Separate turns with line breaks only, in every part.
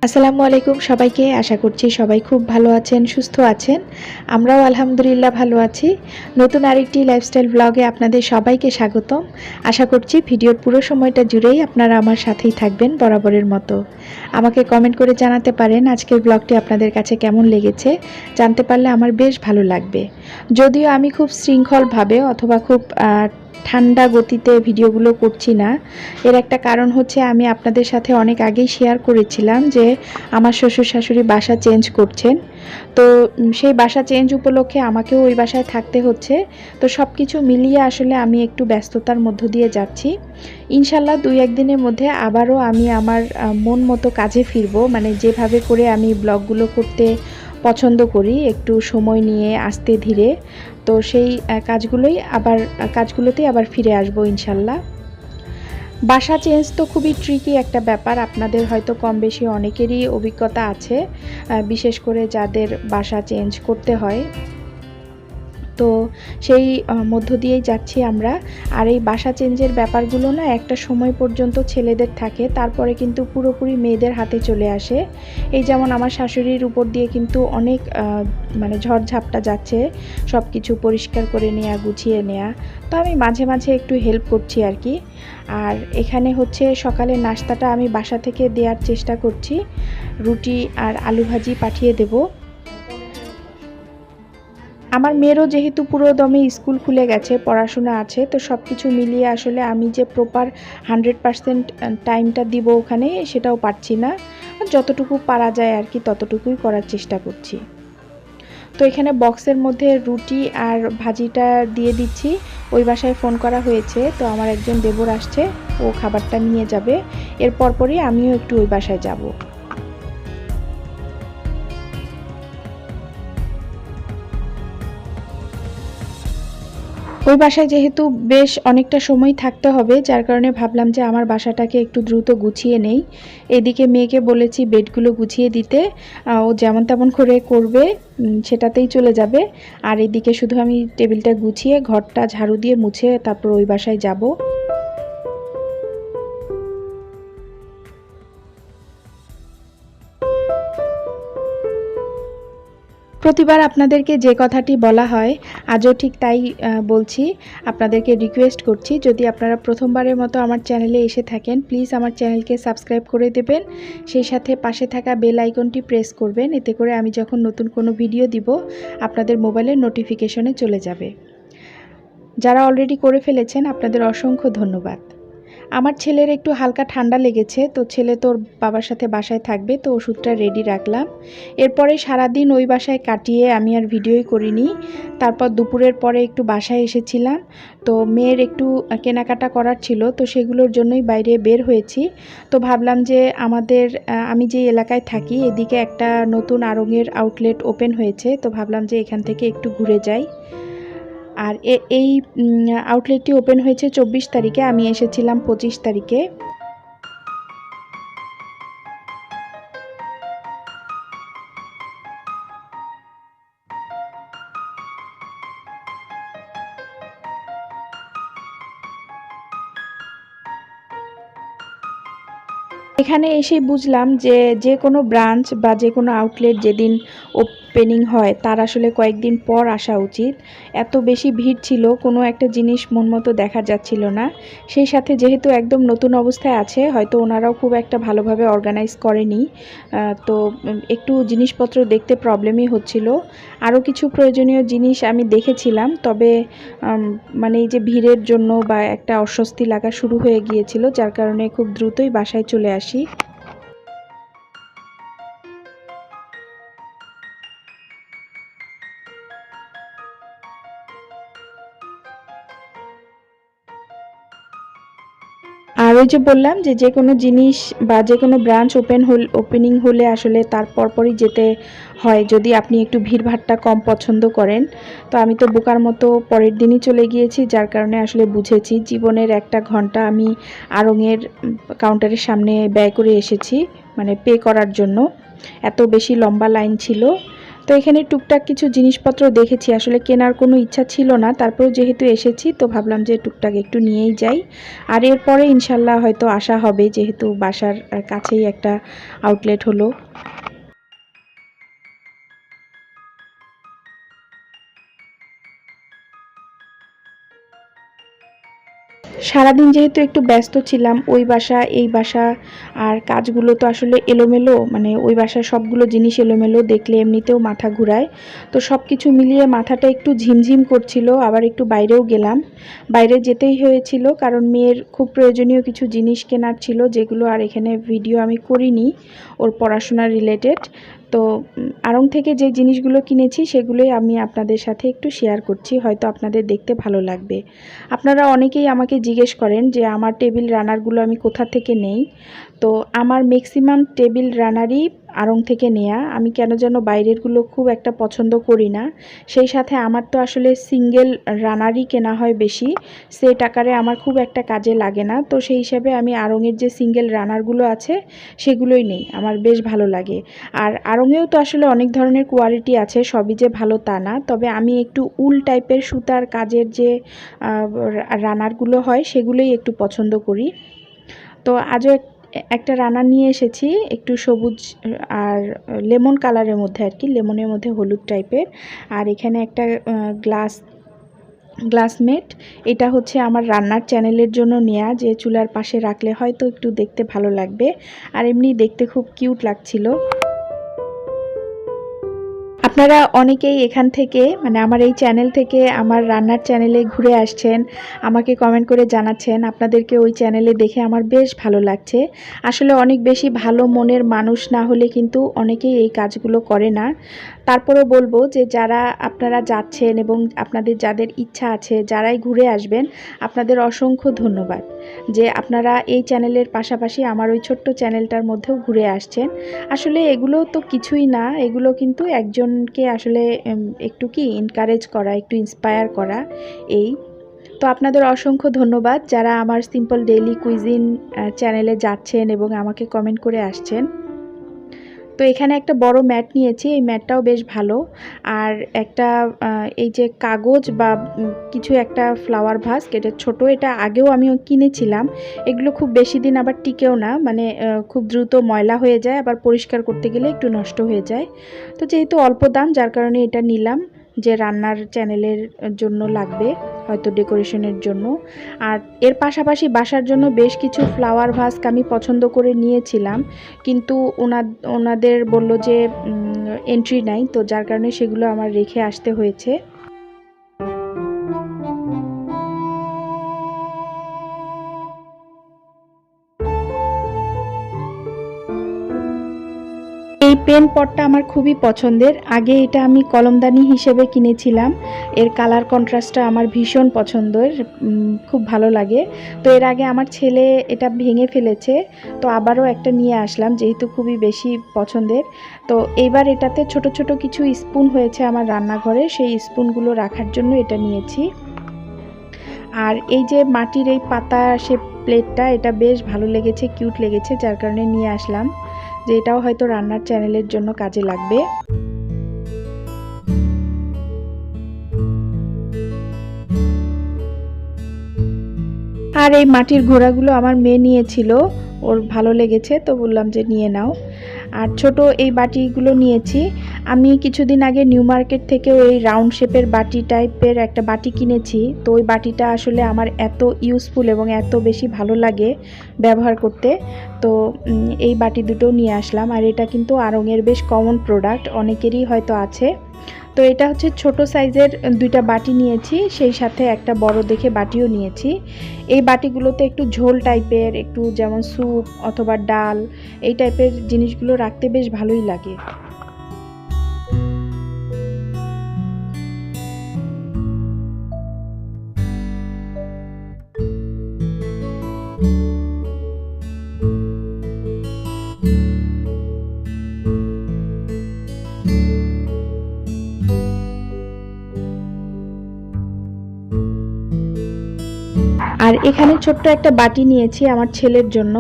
আসসালামু আলাইকুম সবাইকে। আশা করছি সবাই খুব ভালো আছেন, সুস্থ আছেন। আমরাও আলহামদুলিল্লাহ ভালো আছি। নতুন আরেকটি লাইফস্টাইল ব্লগে আপনাদের সবাইকে স্বাগতম। আশা করছি ভিডিওর পুরো সময়টা জুড়েই আপনারা আমার সাথেই থাকবেন বরাবরের মতো। আমাকে কমেন্ট করে জানাতে পারেন আজকের ব্লগটি আপনাদের কাছে কেমন লেগেছে। জানতে পারলে আমার বেশ ভালো লাগবে। যদিও আমি খুব শৃঙ্খলভাবে অথবা খুব ঠান্ডা গতিতে ভিডিওগুলো করছি না। এর একটা কারণ হচ্ছে আমি আপনাদের সাথে অনেক আগেই শেয়ার করেছিলাম যে আমার শ্বশুর শাশুড়ি বাসা চেঞ্জ করছেন। তো সেই বাসা চেঞ্জ উপলক্ষে আমাকেও ওই বাসায় থাকতে হচ্ছে। তো সব কিছু মিলিয়ে আসলে আমি একটু ব্যস্ততার মধ্য দিয়ে যাচ্ছি। ইনশাল্লাহ 2-1 দিনের মধ্যে আবারও আমি আমার মন মতো কাজে ফিরবো, মানে যেভাবে করে আমি ব্লগগুলো করতে পছন্দ করি, একটু সময় নিয়ে আস্তে ধীরে। তো সেই কাজগুলোতেই আবার ফিরে আসবো ইনশাল্লাহ। বাসা চেঞ্জ তো খুবই ট্রিকি একটা ব্যাপার। আপনাদের হয়তো কম বেশি অনেকেরই অভিজ্ঞতা আছে, বিশেষ করে যাদের বাসা চেঞ্জ করতে হয়। তো সেই মধ্য দিয়েই যাচ্ছি আমরা। আর এই বাসা চেঞ্জের ব্যাপারগুলো না একটা সময় পর্যন্ত ছেলেদের থাকে, তারপরে কিন্তু পুরোপুরি মেয়েদের হাতে চলে আসে। এই যেমন আমার শাশুড়ির উপর দিয়ে কিন্তু অনেক মানে ঝড়ঝাপটা যাচ্ছে, সব কিছু পরিষ্কার করে নেওয়া, গুছিয়ে নেওয়া। তো আমি মাঝে মাঝে একটু হেল্প করছি আর কি। আর এখানে হচ্ছে সকালের নাস্তাটা আমি বাসা থেকে দেওয়ার চেষ্টা করছি। রুটি আর আলু ভাজি পাঠিয়ে দেবো। আমার মেয়েরও যেহেতু পুরোদমে স্কুল খুলে গেছে, পড়াশোনা আছে, তো সব কিছু মিলিয়ে আসলে আমি যে প্রপার 100% টাইমটা দিব ওখানে সেটাও পারছি না। যতটুকু পারা যায় আর কি ততটুকুই করার চেষ্টা করছি। তো এখানে বক্সের মধ্যে রুটি আর ভাজিটা দিয়ে দিচ্ছি। ওই বাসায় ফোন করা হয়েছে, তো আমার একজন দেবর আসছে, ও খাবারটা নিয়ে যাবে। এর পরপরই আমিও একটু ওই বাসায় যাব। ওই বাসায় যেহেতু বেশ অনেকটা সময় থাকতে হবে, যার কারণে ভাবলাম যে আমার বাসাটাকে একটু দ্রুত গুছিয়ে নেই। এদিকে মেয়েকে বলেছি বেডগুলো গুছিয়ে দিতে, ও যেমন তেমন করে করবে, সেটাতেই চলে যাবে। আর এদিকে শুধু আমি টেবিলটা গুছিয়ে ঘরটা ঝাড়ু দিয়ে মুছে তারপর ওই বাসায় যাব। প্রতিবার আপনাদেরকে যে কথাটি বলা হয়, আজও ঠিক তাই বলছি। আপনাদেরকে রিকোয়েস্ট করছি, যদি আপনারা প্রথমবারের মতো আমার চ্যানেলে এসে থাকেন, প্লিজ আমার চ্যানেলকে সাবস্ক্রাইব করে দেবেন। সেই সাথে পাশে থাকা বেল আইকনটি প্রেস করবেন, এতে করে আমি যখন নতুন কোনো ভিডিও দিব আপনাদের মোবাইলের নোটিফিকেশনে চলে যাবে। যারা অলরেডি করে ফেলেছেন আপনাদের অসংখ্য ধন্যবাদ। আমার ছেলের একটু হালকা ঠান্ডা লেগেছে, তো ছেলে তোর বাবার সাথে বাসায় থাকবে, তো ওষুধটা রেডি রাখলাম। এরপরে সারাদিন ওই বাসায় কাটিয়ে আমি আর ভিডিওই করিনি। তারপর দুপুরের পরে একটু বাসায় এসেছিলাম, তো মেয়ের একটু কেনাকাটা করার ছিল, তো সেগুলোর জন্যই বাইরে বের হয়েছি। তো ভাবলাম যে আমি যে এলাকায় থাকি এদিকে একটা নতুন আড়ংয়ের আউটলেট ওপেন হয়েছে, তো ভাবলাম যে এখান থেকে একটু ঘুরে যাই। আর এই আউটলেটটি ওপেন হয়েছে 24 তারিখে, আমি এসেছিলাম 25 তারিখে। এখানে এসেই বুঝলাম যে যে কোনো ব্রাঞ্চ বা যে কোনো আউটলেট যেদিন ওপেনিং হয় তার আসলে কয়েকদিন পর আসা উচিত। এত বেশি ভিড় ছিল, কোনো একটা জিনিস মন মতো দেখা যাচ্ছিল না। সেই সাথে যেহেতু একদম নতুন অবস্থায় আছে, হয়তো ওনারাও খুব একটা ভালোভাবে অর্গানাইজ করেনি, তো একটু জিনিসপত্র দেখতে প্রবলেমই হচ্ছিল। আরও কিছু প্রয়োজনীয় জিনিস আমি দেখেছিলাম, তবে মানে এই যে ভিড়ের জন্য বা একটা অস্বস্তি লাগা শুরু হয়ে গিয়েছিল, যার কারণে খুব দ্রুতই বাসায় চলে আসি। আর ওই যে বললাম যে যে কোনো জিনিস বা যে কোনো ব্রাঞ্চ ওপেনিং হলে আসলে তার পরপরই যেতে হয়, যদি আপনি একটু ভিড়ভাট্টা কম পছন্দ করেন। তো আমি তো বোকার মতো পরের দিনই চলে গিয়েছি, যার কারণে আসলে বুঝেছি জীবনের 1 ঘন্টা আমি আড়ংয়ের কাউন্টারের সামনে ব্যয় করে এসেছি, মানে পে করার জন্য। এত বেশি লম্বা লাইন ছিল। তো এখানে টুকটাক কিছু জিনিসপত্র দেখেছি, আসলে কেনার কোনো ইচ্ছা ছিল না, তারপরেও যেহেতু এসেছি তো ভাবলাম যে টুকটাক একটু নিয়েই যাই। আর এরপরে ইনশাল্লাহ হয়তো আসা হবে, যেহেতু বাসার কাছেই একটা আউটলেট হলো। সারাদিন যেহেতু একটু ব্যস্ত ছিলাম, ওই বাসা এই বাসা, আর কাজগুলো তো আসলে এলোমেলো, মানে ওই বাসার সবগুলো জিনিস এলোমেলো দেখলে এমনিতেও মাথা ঘুরায়। তো সব কিছু মিলিয়ে মাথাটা একটু ঝিমঝিম করছিল। আবার একটু বাইরেও গেলাম, বাইরে যেতেই হয়েছিল কারণ মেয়ের খুব প্রয়োজনীয় কিছু জিনিস কেনার ছিল, যেগুলো আর এখানে ভিডিও আমি করিনি, ওর পড়াশোনা রিলেটেড। তো আড়ং থেকে যে জিনিসগুলো কিনেছি সেগুলোই আমি আপনাদের সাথে একটু শেয়ার করছি, হয়তো আপনাদের দেখতে ভালো লাগবে। আপনারা অনেকেই আমাকে জিজ্ঞেস করেন যে আমার টেবিল রানারগুলো আমি কোথা থেকে নেই। তো আমার ম্যাক্সিমাম টেবিল রানারই আড়ং থেকে নেয়া। আমি কেন যেন বাইরেরগুলো খুব একটা পছন্দ করি না। সেই সাথে আমার তো আসলে সিঙ্গেল রানারই কেনা হয় বেশি, সেট আকারে আমার খুব একটা কাজে লাগে না। তো সেই হিসাবে আমি আড়ংয়ের যে সিঙ্গেল রানারগুলো আছে সেগুলোই নেই, আমার বেশ ভালো লাগে। আর আড়ংয়েও তো আসলে অনেক ধরনের কোয়ালিটি আছে, সবই যে ভালো তা না। তবে আমি একটু উল টাইপের সুতার কাজের যে রানারগুলো হয় সেগুলোই একটু পছন্দ করি। তো আজও একটা রানার নিয়ে এসেছি, একটু সবুজ আর লেমন কালারের মধ্যে আর কি, লেমনের মধ্যে হলুদ টাইপের। আর এখানে একটা গ্লাসমেট, এটা হচ্ছে আমার রান্নার চ্যানেলের জন্য নেয়া, যে চুলার পাশে রাখলে হয়তো একটু দেখতে ভালো লাগবে, আর এমনি দেখতে খুব কিউট লাগছিল। আপনারা অনেকেই এখান থেকে, মানে আমার এই চ্যানেল থেকে আমার রান্নার চ্যানেলে ঘুরে আসছেন, আমাকে কমেন্ট করে জানাচ্ছেন আপনাদেরকে ওই চ্যানেলে দেখে আমার বেশ ভালো লাগছে। আসলে অনেক বেশি ভালো মনের মানুষ না হলে কিন্তু অনেকেই এই কাজগুলো করে না। তারপরেও বলবো যে যারা আপনারা যাচ্ছেন এবং আপনাদের যাদের ইচ্ছা আছে, যারাই ঘুরে আসবেন, আপনাদের অসংখ্য ধন্যবাদ যে আপনারা এই চ্যানেলের পাশাপাশি আমার ওই ছোট্ট চ্যানেলটার মধ্যেও ঘুরে আসছেন। আসলে এগুলো তো কিছুই না, এগুলো কিন্তু একজনকে আসলে একটু কি এনকারেজ করা, একটু ইন্সপায়ার করা, এই। তো আপনাদের অসংখ্য ধন্যবাদ যারা আমার সিম্পল ডেইলি কুইজিন চ্যানেলে যাচ্ছেন এবং আমাকে কমেন্ট করে আসছেন। তো এখানে একটা বড় ম্যাট নিয়েছি, এই ম্যাটটাও বেশ ভালো। আর একটা এই যে কাগজ বা কিছু একটা ফ্লাওয়ার ভাস, এটা ছোট, এটা আগেও আমিও কিনেছিলাম। এগুলো খুব বেশি দিন আবার টিকেও না, মানে খুব দ্রুত ময়লা হয়ে যায়, আবার পরিষ্কার করতে গেলে একটু নষ্ট হয়ে যায়। তো যেহেতু অল্প দাম, যার কারণে এটা নিলাম, যে রান্নার চ্যানেলের জন্য লাগবে, হয়তো ডেকোরেশনের জন্য। আর এর পাশাপাশি বাসার জন্য বেশ কিছু ফ্লাওয়ার ভাস্ক আমি পছন্দ করে নিয়েছিলাম, কিন্তু ওনাদের বলল যে এন্ট্রি নাই, তো যার কারণে সেগুলো আমার রেখে আসতে হয়েছে। এই পেন পটটা আমার খুবই পছন্দের, আগে এটা আমি কলমদানি হিসেবে কিনেছিলাম। এর কালার কন্ট্রাস্টটা আমার ভীষণ পছন্দের, খুব ভালো লাগে। তো এর আগে আমার ছেলে এটা ভেঙে ফেলেছে, তো আবারও একটা নিয়ে আসলাম, যেহেতু খুবই বেশি পছন্দের। তো এইবার এটাতে ছোট ছোট কিছু স্পুন হয়েছে আমার রান্নাঘরে, সেই স্পুনগুলো রাখার জন্য এটা নিয়েছি। আর এই যে মাটির এই পাতা সে প্লেটটা, এটা বেশ ভালো লেগেছে, কিউট লেগেছে, যার কারণে নিয়ে আসলাম, যে এটাও হয়তো রান্নার চ্যানেলের জন্য কাজে লাগবে। আর এই মাটির ঘোড়াগুলো আমার মেয়ে নিয়েছিল, ওর ভালো লেগেছে, তো বললাম যে নিয়ে নাও। আর ছোট এই বাটিগুলো নিয়েছি। আমি কিছুদিন আগে নিউ মার্কেট থেকে ওই রাউন্ড শেপের বাটি টাইপের একটা বাটি কিনেছি, তো ওই বাটিটা আসলে আমার এত ইউজফুল এবং এত বেশি ভালো লাগে ব্যবহার করতে, তো এই বাটি দুটো নিয়ে আসলাম। আর এটা কিন্তু আড়ংয়ের বেশ কমন প্রোডাক্ট, অনেকেরই হয়তো আছে। তো এটা হচ্ছে ছোট সাইজের দুইটা বাটি নিয়েছি, সেই সাথে একটা বড় দেখে বাটিও নিয়েছি। এই বাটিগুলোতে একটু ঝোল টাইপের, একটু যেমন স্যুপ অথবা ডাল, এই টাইপের জিনিসগুলো রাখতে বেশ ভালোই লাগে। আর এখানে ছোট্ট একটা বাটি নিয়েছি আমার ছেলের জন্য।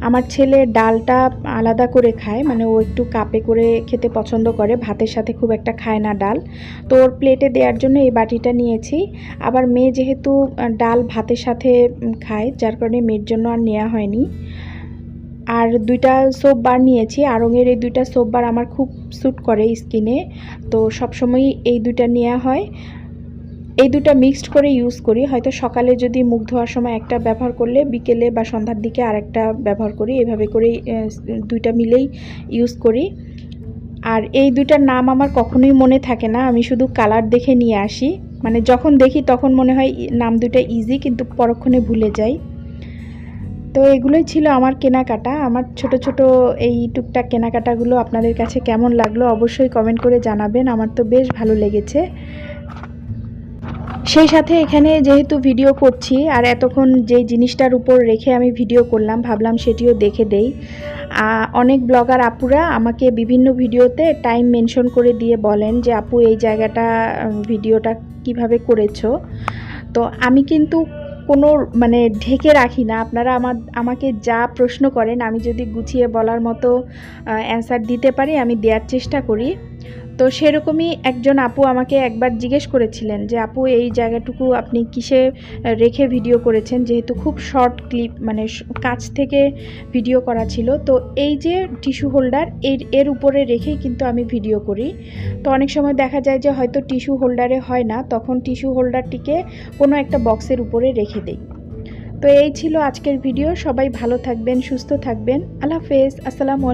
আমার ছেলে ডালটা আলাদা করে খায়, মানে ও একটু কাপে করে খেতে পছন্দ করে, ভাতের সাথে খুব একটা খায় না ডাল। তো ওর প্লেটে দেওয়ার জন্য এই বাটিটা নিয়েছি। আবার মেয়ে যেহেতু ডাল ভাতের সাথে খায়, যার কারণে মেয়ের জন্য আর নেওয়া হয়নি। আর 2টা সোপ বার নিয়েছি। আড়ংয়ের এই 2টা সোপ বার আমার খুব স্যুট করে স্কিনে, তো সবসময়ই এই 2টা নেওয়া হয়। এই 2টা মিক্সড করে ইউজ করি। হয়তো সকালে যদি মুখ ধোয়ার সময় একটা ব্যবহার করলে বিকেলে বা সন্ধ্যার দিকে আরেকটা ব্যবহার করি, এভাবে করেই 2টা মিলেই ইউজ করি। আর এই 2টার নাম আমার কখনোই মনে থাকে না, আমি শুধু কালার দেখে নিয়ে আসি। মানে যখন দেখি তখন মনে হয় নাম 2টা ইজি, কিন্তু পরক্ষণে ভুলে যাই। তো এগুলোই ছিল আমার কেনাকাটা। আমার ছোট ছোট এই টুকটাক কেনাকাটাগুলো আপনাদের কাছে কেমন লাগলো অবশ্যই কমেন্ট করে জানাবেন। আমার তো বেশ ভালো লেগেছে। সেই সাথে এখানে যেহেতু ভিডিও করছি আর এতক্ষণ যেই জিনিসটার উপর রেখে আমি ভিডিও করলাম, ভাবলাম সেটিও দেখে দেই। অনেক ব্লগার আপুরা আমাকে বিভিন্ন ভিডিওতে টাইম মেনশন করে দিয়ে বলেন যে আপু এই জায়গাটা ভিডিওটা কিভাবে করেছো। তো আমি কিন্তু কোনো মানে ঢেকে রাখি না। আপনারা আমাকে যা প্রশ্ন করেন আমি যদি গুছিয়ে বলার মতো অ্যান্সার দিতে পারি আমি দেওয়ার চেষ্টা করি। তো সেরকমই একজন আপু আমাকে একবার জিজ্ঞেস করেছিলেন যে আপু এই জায়গাটুকু আপনি কিসে রেখে ভিডিও করেছেন, যেহেতু খুব শর্ট ক্লিপ মানে কাছ থেকে ভিডিও করা ছিল। তো এই যে টিস্যু হোল্ডার এর উপরে রেখেই কিন্তু আমি ভিডিও করি। তো অনেক সময় দেখা যায় যে হয়তো টিস্যু হোল্ডারে হয় না, তখন টিস্যু হোল্ডারটিকে কোনো একটা বক্সের উপরে রেখে দেই। তো এই ছিল আজকের ভিডিও। সবাই ভালো থাকবেন, সুস্থ থাকবেন। আল্লাহ হাফেজ। আসসালামু আলাইকুম।